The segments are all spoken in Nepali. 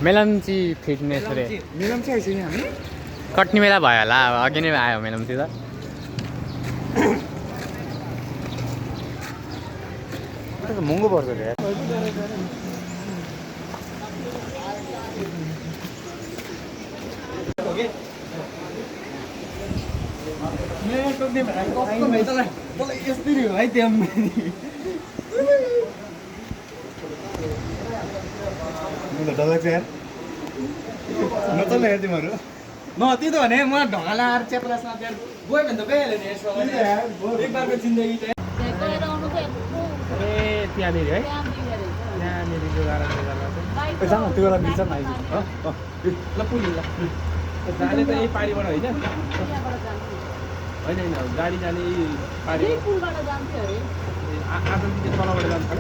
मेलम्ची फिटनेस रे मेलम्ची आइसक्यो नि हामी कट्नी बेला भयो होला अब अघि नै आयो मेलम्ची त महँगो पर्छ रे न त्यही त भने म ढङ्गाला आएर चेप्लासमा त्यहाँ गयो भने त गइहाल्यो नि यसो एक बारको जिन्दगी त ए त्यहाँनिर है त्यहाँनिर जोगाएर जानु त्यो बेला मिल्छ नि ल पुग्यो ल जाने त यही पारिबाट होइन होइन होइन गाडी जाने पारि आज तलबाट जान्छ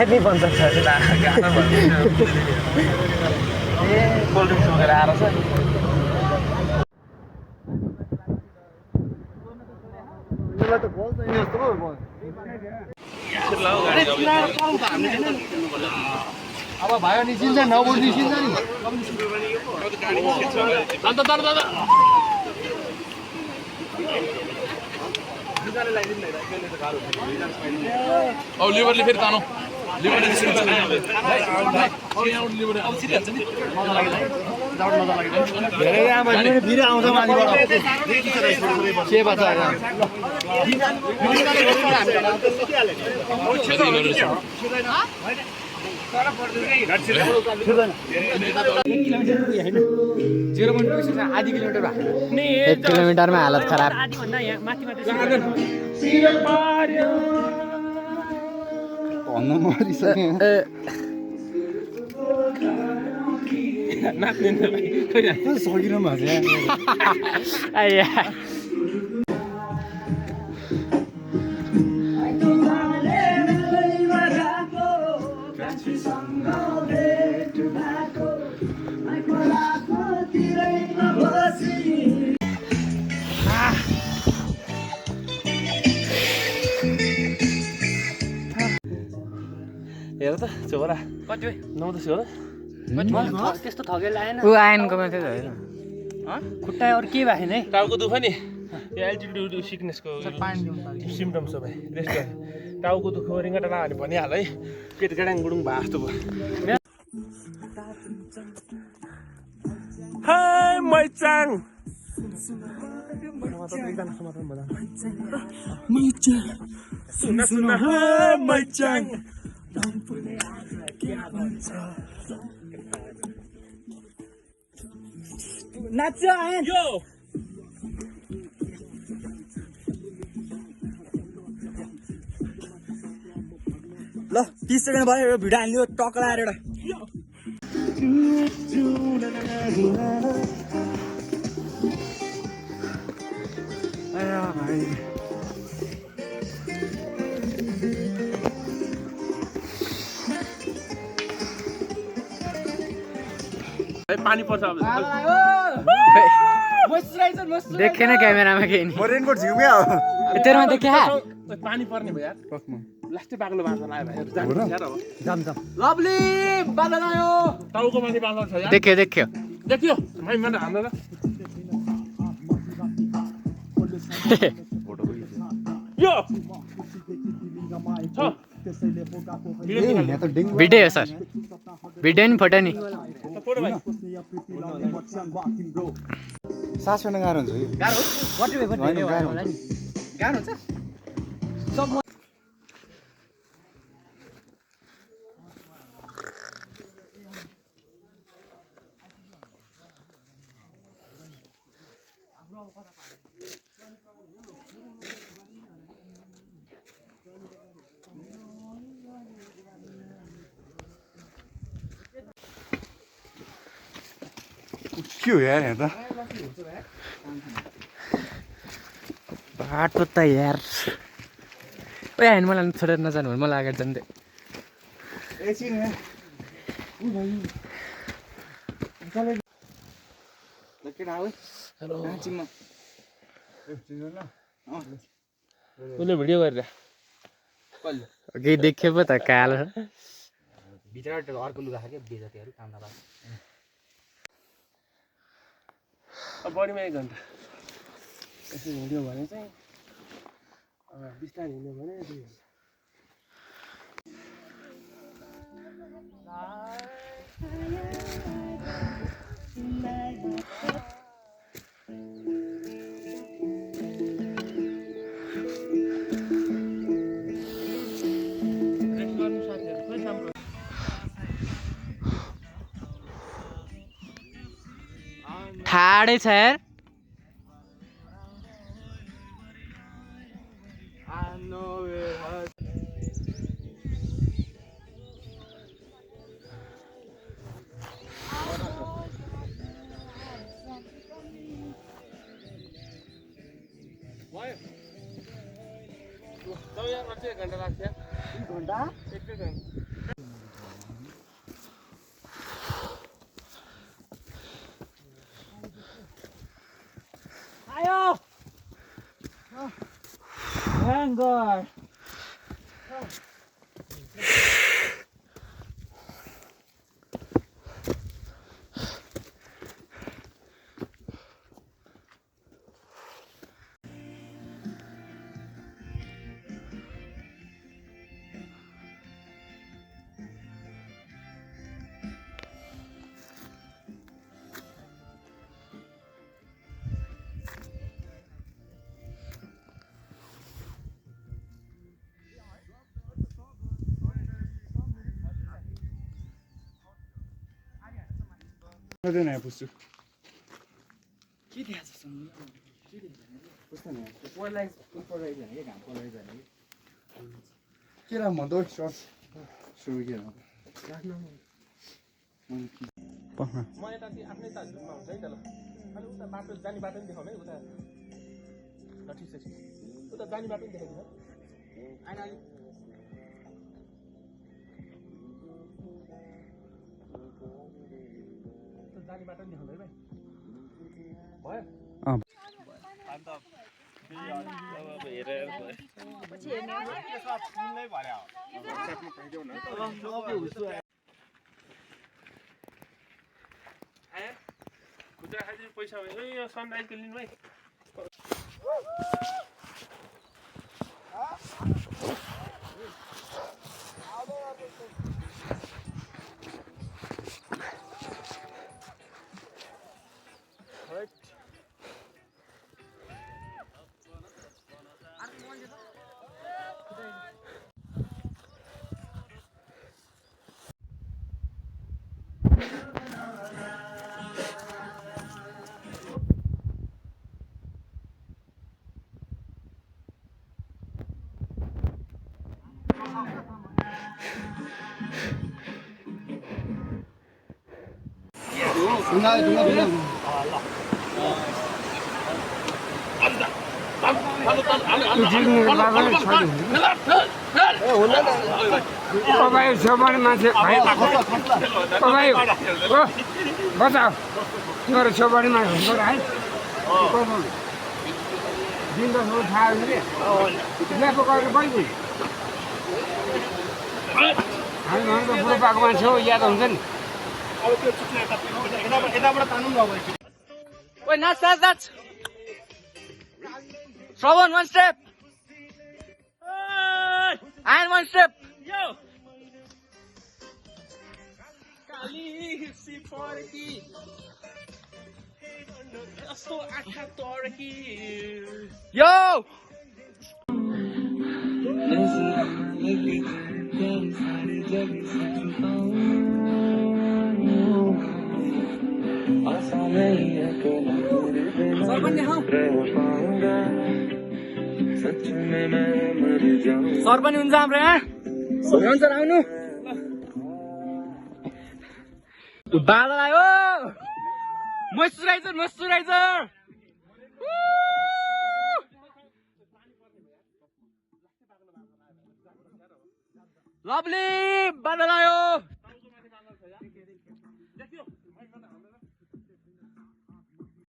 नि भन्छ ए कोल्ड ड्रिङ्क्स बोकेर आएर छ अब भयो निस्किन्छ नबुझ निस्किन्छ नि अब लिभरले फेरि तानौ लिभरले धेरै फेरि आउँछ माथिबाट के बच्चा आधी किलोमिटर भएको 1 किलोमिटरमा हालत खराब भन्नु मरिसक्यो सकिनु भएको आइया हेर त छोरा कति 9-10 हो र त्यस्तो थगेर आएन ऊ आएनको मात्रै होइन खुट्टा अरू के भएको नि टाउको दुख नि यो एल्टिट्युड सिकनेसको सिम्टम्स हो भाइ रेस्ट गरे टाउको दुख रिङ्गटा लाग्यो भने भनिहाल है पेट गाडाङ गुडुङ भए जस्तो भयो हाय मैचाङ सुन सुन हाय मैचाङ नाच यो ल 30 सेकेन्ड भयो यो भिडियो हाल्यो टक्ला आएर एउटा पानी पर्छ अब देखेन क्यामेरामा केही नि रेनकोट झिउमै हो तेरोमा देखे पानी पर्ने भयो यार लास्टै बाक्लो बाँच्न लाग्यो भाइ जाम जाम लभली बादल आयो टाउको माथि बाँच्न छ यार देख्यो देख्यो देखियो भाइ मन हाम्रो त यो छ भिडियो हो सर भिडियो नि फोटो नि फोटो भाइ सास फेर्न गाह्रो हुन्छ कि गाह्रो हुन्छ के हो यार यहाँ त बाटो त यार ओए होइन मलाई छोडेर नजानु भने मलाई अगाडि जान्थेँ केटा हो हेलो नाचिममा उसले भिडियो गरेर कहिले केही देख्यो पो त कालो भित्रबाट अर्को लुगा खायो बेजतीहरू काम नपाए अब बढीमा 1 घन्टा यसो हिँड्यो भने चाहिँ अब बिस्तारै हिँड्यो भने 2 घन्टा रेस्ट गर्नु साथीहरु खोइ राम्रो ठाडै छ यार तब यहाँ अझै 1 घन्टा लाग्छ 1 घन्टा 1 घन्टा आयो ह्याङ्गर सधैँ नयाँ पुग्छु के देखाएको छ सुन्नु कस्तो नि पोलराइज पोलराइज भने के घाम पोलराइज भने के राम भन्दो सर्ट सुरु के राम म यता आफ्नै तालमा हुन्छ है त ल अलि उता बाटो जाने बाटो पनि देखाउनु है उता ल ठिक छ उता जाने बाटो पनि देखाइदिनु आइन अलि जाने बाटो पनि देखाउनु है भाइ भयो खुद्रा खाइदिनु पैसा भयो यो सनराइजको लिनु है सबैले मान्छे बचाऊ तिम्रो छेउबारी मान्छे है दिनको थाहा ल्याएको गरेर बहिनी हामी भनेको बुढो पाएको मान्छे हो याद हुन्छ नि Wait, that's Shravan, 1 step. And 1 step. Yo. Kali si porki. Asto akha torki. Yo. Sir पनि हुन्छ हाम्रो यहाँ हुन्छ आउनु बादल आयो मोइस्चराइजर लभली बादल आयो